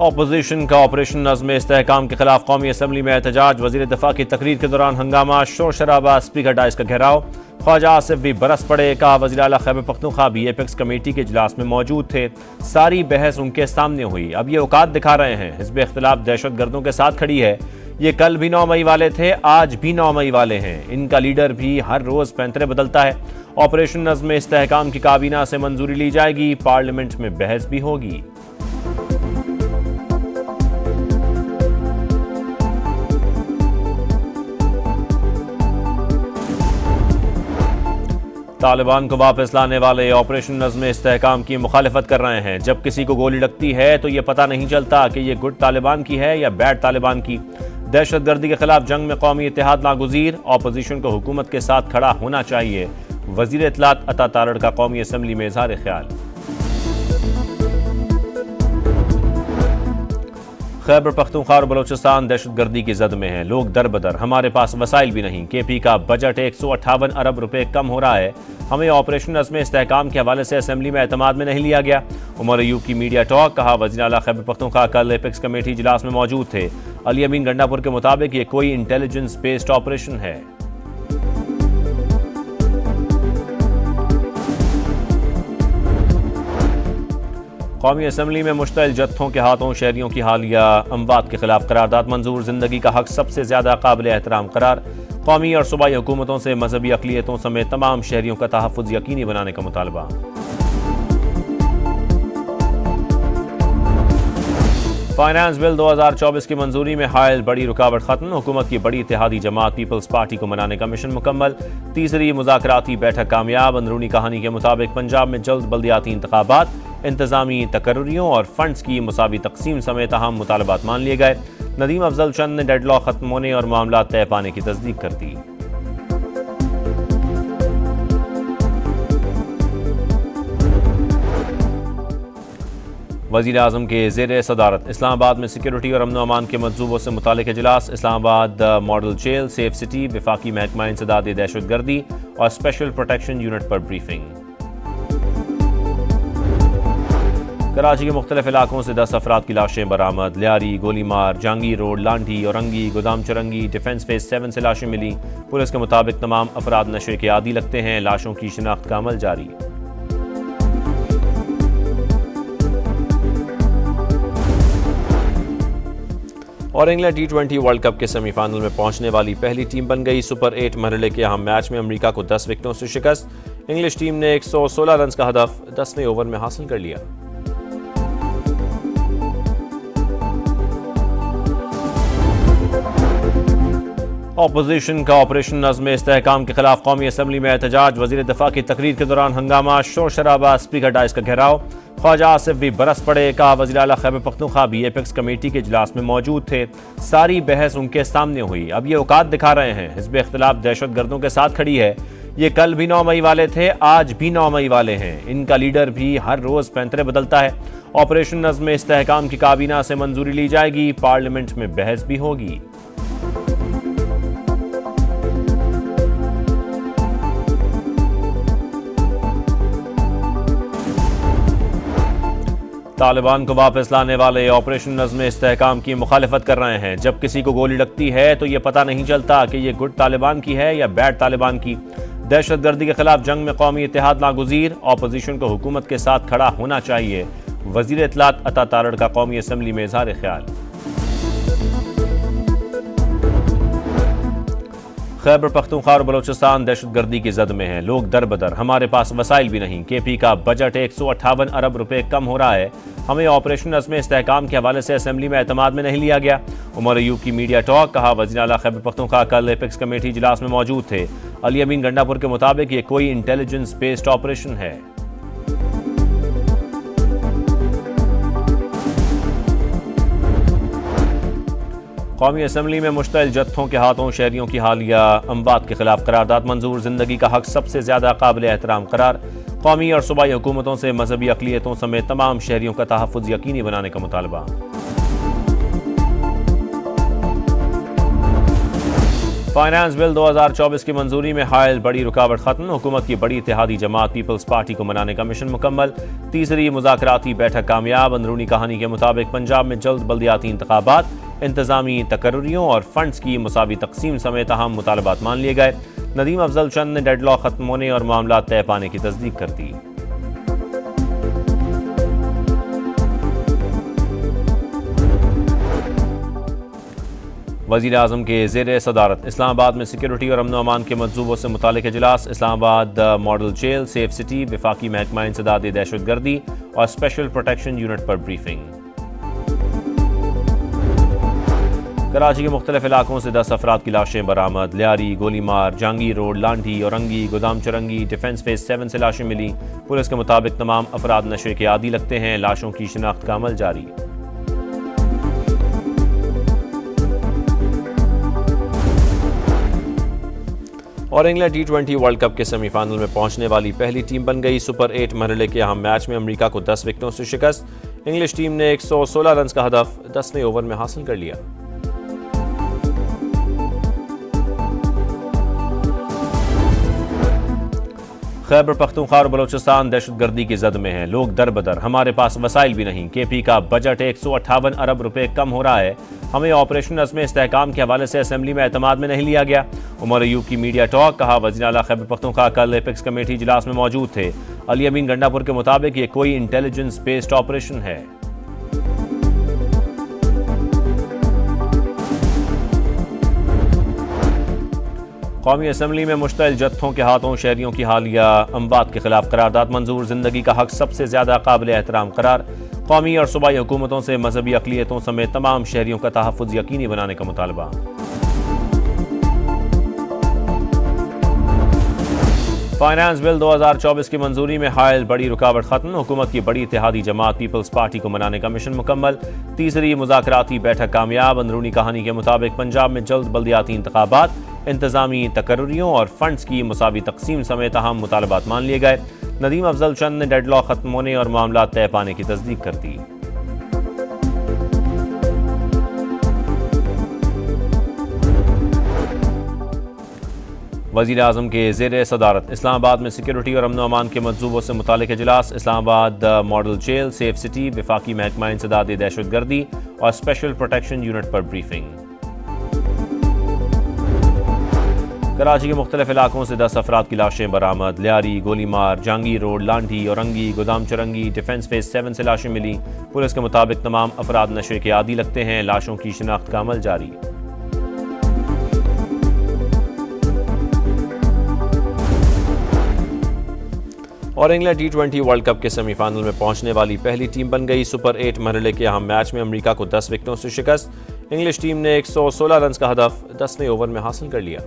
Opposition का operation नज़्म इस्तेहकाम के खिलाफ कौमी असम्बली में एहतजाज। वज़ीर दिफा की तकरीर के दौरान हंगामा, शोर शराबा, स्पीकर डाइस का घेराव। ख्वाजा आसिफ भी बरस पड़े। कहा वज़ीर आला खैबर पख्तूनख्वा भी एपेक्स कमेटी के इजलास में मौजूद थे, सारी बहस उनके सामने हुई। अब ये औकात दिखा रहे हैं, हिज़्ब इख्तिलाफ दहशत गर्दों के साथ खड़ी है। ये कल भी 9 मई वाले थे, आज भी 9 मई वाले हैं। इनका लीडर भी हर रोज़ पैंतरे बदलता है। ऑपरेशन नज़्म इस्तेहकाम की काबीना से मंजूरी ली जाएगी, पार्लियामेंट में बहस भी होगी। तालिबान को वापस लाने वाले ऑपरेशन नज़्म इस्तेहकाम की मुखालिफत कर रहे हैं। जब किसी को गोली लगती है तो ये पता नहीं चलता कि ये गुड तालिबान की है या बैड तालिबान की। दहशत गर्दी के खिलाफ जंग में कौमी इत्तेहाद नागुज़ीर। ऑपोजिशन को हुकूमत के साथ खड़ा होना चाहिए। वज़ीर इत्तलात अता तारड़ का कौमी असम्बली में इज़हार ख्याल। खैबर पख्तूनख्वा और बलोचिस्तान दहशत गर्दी की जद में है, लोग दर बदर, हमारे पास वसाइल भी नहीं। KP का बजट 158 अरब रुपए कम हो रहा है, हमें ऑपरेशन नज़्म इस्तेहकाम के हवाले से असम्बली में एतमाद में नहीं लिया गया। उमर अयूब की मीडिया टॉक। कहा वज़ीर आला खैबर पख्तूनख्वा कल एपेक्स कमेटी इजलास में मौजूद थे। अली अमीन गंडापुर के मुताबिक ये कोई इंटेलिजेंस बेस्ड ऑपरेशन है। कौमी असम्बली में मुश्तइल जत्थों के हाथों शहरियों की हालिया अमवात के खिलाफ करारदाद मंजूर। जिंदगी का हक सबसे ज्यादा काबिल एहतराम करार। कौमी और सूबाई हुकूमतों से मजहबी अक़लियतों समेत तमाम शहरियों का तहफ़्फ़ुज़ यकीनी बनाने का मुतालबा। फाइनेंस बिल 2024 की मंजूरी में हायल बड़ी रुकावट खत्म। हुकूमत की बड़ी इत्तेहादी जमात पीपल्स पार्टी को मनाने का मिशन मुकम्मल। तीसरी मुज़ाकराती बैठक कामयाब। अंदरूनी कहानी के मुताबिक पंजाब में जल्द बल्दियाती इंतखाबात, इंतजामी तकर्रियों और फंड्स की मुसावी तकसीम समेत अहम मुतालबात मान लिए गए। नदीम अफजल चंद ने डेडलॉक खत्म होने और मामला तय पाने की तस्दीक कर दी। वज़ीर आज़म के ज़ेर सदारत इस्लामाबाद में सिक्योरिटी और अमन अमान के मंसूबों से मुतालिक इजलास। Islamabad model jail, safe city, वफाकी महकमा इंसदाद दहशत गर्दी और स्पेशल प्रोटेक्शन यूनिट पर ब्रीफिंग। कराची के मुख्तलिफ इलाकों से 10 अफराद की लाशें बरामद। Lyari, Golimar, Jahangir road, Landhi, Orangi, Godam Chowrangi, defence phase 7 से लाशें मिली। पुलिस के मुताबिक तमाम अफराद नशे के आदी लगते हैं। लाशों की शिनाख्त का अमल जारी। और इंग्लैंड T20 वर्ल्ड कप के सेमीफाइनल में पहुंचने वाली पहली टीम बन गई। सुपर 8 मरहले के अहम मैच में अमेरिका को 10 विकेटों से शिकस्त। इंग्लिश टीम ने 116 रन का हदफ 10वें ओवर में हासिल कर लिया। अपोजिशन का ऑपरेशन नज़्म इस्तेहकाम के खिलाफ कौमी असम्बली में एहतजाज। वज़ीर दिफा की तकरीर के दौरान हंगामा, शोर शराबा, स्पीकर डाइस का घेराव। ख्वाजा आसिफ भी बरस पड़े। कहा वज़ीर आला खैबर पख्तूनख्वा भी एपेक्स कमेटी के इजलास में मौजूद थे, सारी बहस उनके सामने हुई। अब ये औकात दिखा रहे हैं, हिज़्ब इख्तिलाफ दहशत गर्दों के साथ खड़ी है। ये कल भी 9 मई वाले थे, आज भी 9 मई वाले हैं। इनका लीडर भी हर रोज़ पैंतरे बदलता है। ऑपरेशन नज़्म इस्तेहकाम की काबीना से मंजूरी ली जाएगी, पार्लियामेंट में बहस भी होगी। तालिबान को वापस लाने वाले ऑपरेशन नज़्म इस्तेहकाम की मुखालिफत कर रहे हैं। जब किसी को गोली लगती है तो ये पता नहीं चलता कि ये गुड तालिबान की है या बैड तालिबान की। दहशत गर्दी के खिलाफ जंग में कौमी इत्तेहाद नागुज़ीर। ऑपोजिशन को हुकूमत के साथ खड़ा होना चाहिए। वज़ीर इत्तलात अता तारड़ का कौमी असम्बली में इज़हार ख्याल। खैबर पख्तूनख्वा और बलोचिस्तान दहशत गर्दी की जद में है, लोग दर बदर, हमारे पास वसाइल भी नहीं। KP का बजट 158 अरब रुपए कम हो रहा है, हमें ऑपरेशन नज़्म इस्तेहकाम के हवाले से असम्बली में एतमाद में नहीं लिया गया। उमर अयूब की मीडिया टॉक। कहा वज़ीर आला खैबर पख्तूनख्वा कल एपेक्स कमेटी इजलास में मौजूद थे। अली अमीन गंडापुर के मुताबिक ये कोई इंटेलिजेंस बेस्ड ऑपरेशन है। कौमी असम्बली में मुश्तइल जत्थों के हाथों शहरियों की हालिया अमवात के खिलाफ करारदाद मंजूर। जिंदगी का हक सबसे ज्यादा काबिल एहतराम करार। कौमी और सूबाई हुकूमतों से मजहबी अक़लियतों समेत तमाम शहरियों का तहफ़्फ़ुज़ यकीनी बनाने का मुतालबा। फाइनेंस बिल 2024 की मंजूरी में हायल बड़ी रुकावट खत्म। हुकूमत की बड़ी इत्तेहादी जमात पीपल्स पार्टी को मनाने का मिशन मुकम्मल। तीसरी मुज़ाकराती बैठक कामयाब। अंदरूनी कहानी के मुताबिक पंजाब में जल्द बल्दियाती इंतखाबात, इंतजामी तकर्रियों और फंड्स की मुसावी तकसीम समेत अहम मुतालबात मान लिए गए। नदीम अफजल चंद ने डेडलॉक खत्म होने और मामला तय पाने की तस्दीक कर दी। वज़ीर आज़म के ज़ेर सदारत इस्लामाबाद में सिक्योरिटी और अमन अमान के मंसूबों से मुतालिक इजलास। Islamabad model jail, safe city, वफाकी महकमा इंसदाद दहशतगर्दी और स्पेशल प्रोटेक्शन यूनिट पर ब्रीफिंग। कराची के मुख्तलिफ इलाकों से 10 अफराद की लाशें बरामद। Lyari, Golimar, Jahangir road, Landhi, Orangi, Godam Chowrangi, defence phase 7 से लाशें मिली। पुलिस के मुताबिक तमाम अफराद नशे के आदी लगते हैं। लाशों की शिनाख्त का अमल जारी। और इंग्लैंड T20 वर्ल्ड कप के सेमीफाइनल में पहुंचने वाली पहली टीम बन गई। सुपर 8 मरहले के अहम मैच में अमेरिका को 10 विकेटों से शिकस्त। इंग्लिश टीम ने 116 रन का हदफ 10वें ओवर में हासिल कर लिया। खैबर पख्तूनख्वा और बलोचिस्तान दहशतगर्दी की जद में है। लोग दर बदर, हमारे पास वसाइल भी नहीं। KP का बजट 158 अरब रुपए कम हो रहा है। हमें ऑपरेशन अज़्म इस्तेहकाम के हवाले से असेंबली में एतमाद में नहीं लिया गया। उमर अयूब की मीडिया टॉक। कहा, वज़ीर आला खैबर पख्तूनख्वा कल एपेक्स कमेटी इजलास में मौजूद थे। अली अमीन गंडापुर के मुताबिक ये कोई इंटेलिजेंस बेस्ड ऑपरेशन है। कौमी असम्बली में मुश्तइल जत्थों के हाथों शहरियों की हालिया अमवात के खिलाफ करारदाद मंजूर। जिंदगी का हक सबसे ज्यादा काबिल एहतराम करार। कौमी और सूबाई हुकूमतों से मजहबी अक़लियतों समेत तमाम शहरियों का तहफ़्फ़ुज़ यकीनी बनाने का मुतालबा। फाइनेंस बिल 2024 की मंजूरी में हायल बड़ी रुकावट खत्म। हुकूमत की बड़ी इत्तेहादी जमात पीपल्स पार्टी को मनाने का मिशन मुकम्मल। तीसरी मुज़ाकराती बैठक कामयाब। अंदरूनी कहानी के मुताबिक पंजाब में जल्द बल्दियाती इंतखाबात, इंतजामी तकर्रियों और फंड्स की मुसावी तकसीम समेत अहम मुतालबात मान लिए गए। नदीम अफजल चंद ने डेडलॉक खत्म होने और मामला तय पाने की तस्दीक कर दी। वज़ीर आज़म के ज़ेर सदारत इस्लामाबाद में सिक्योरिटी और अमन अमान के मंसूबों से मुतालिक इजलास। Islamabad model jail, safe city, वफाकी महकमा इंसदाद दहशतगर्दी और स्पेशल प्रोटेक्शन यूनिट पर ब्रीफिंग। कराची के मुख्तलिफ इलाकों से 10 अफराद की लाशें बरामद। Lyari, Golimar, Jahangir road, Landhi, Orangi, Godam Chowrangi, defence phase 7 से लाशें मिली। पुलिस के मुताबिक तमाम अफराद नशे के आदी लगते हैं। लाशों की शिनाख्त का अमल जारी। और इंग्लैंड T20 वर्ल्ड कप के सेमीफाइनल में पहुंचने वाली पहली टीम बन गई। सुपर 8 मरहले के अहम मैच में अमेरिका को 10 विकेटों से शिकस्त। इंग्लिश टीम ने 116 रन का हदफ 10वें ओवर में हासिल कर लिया।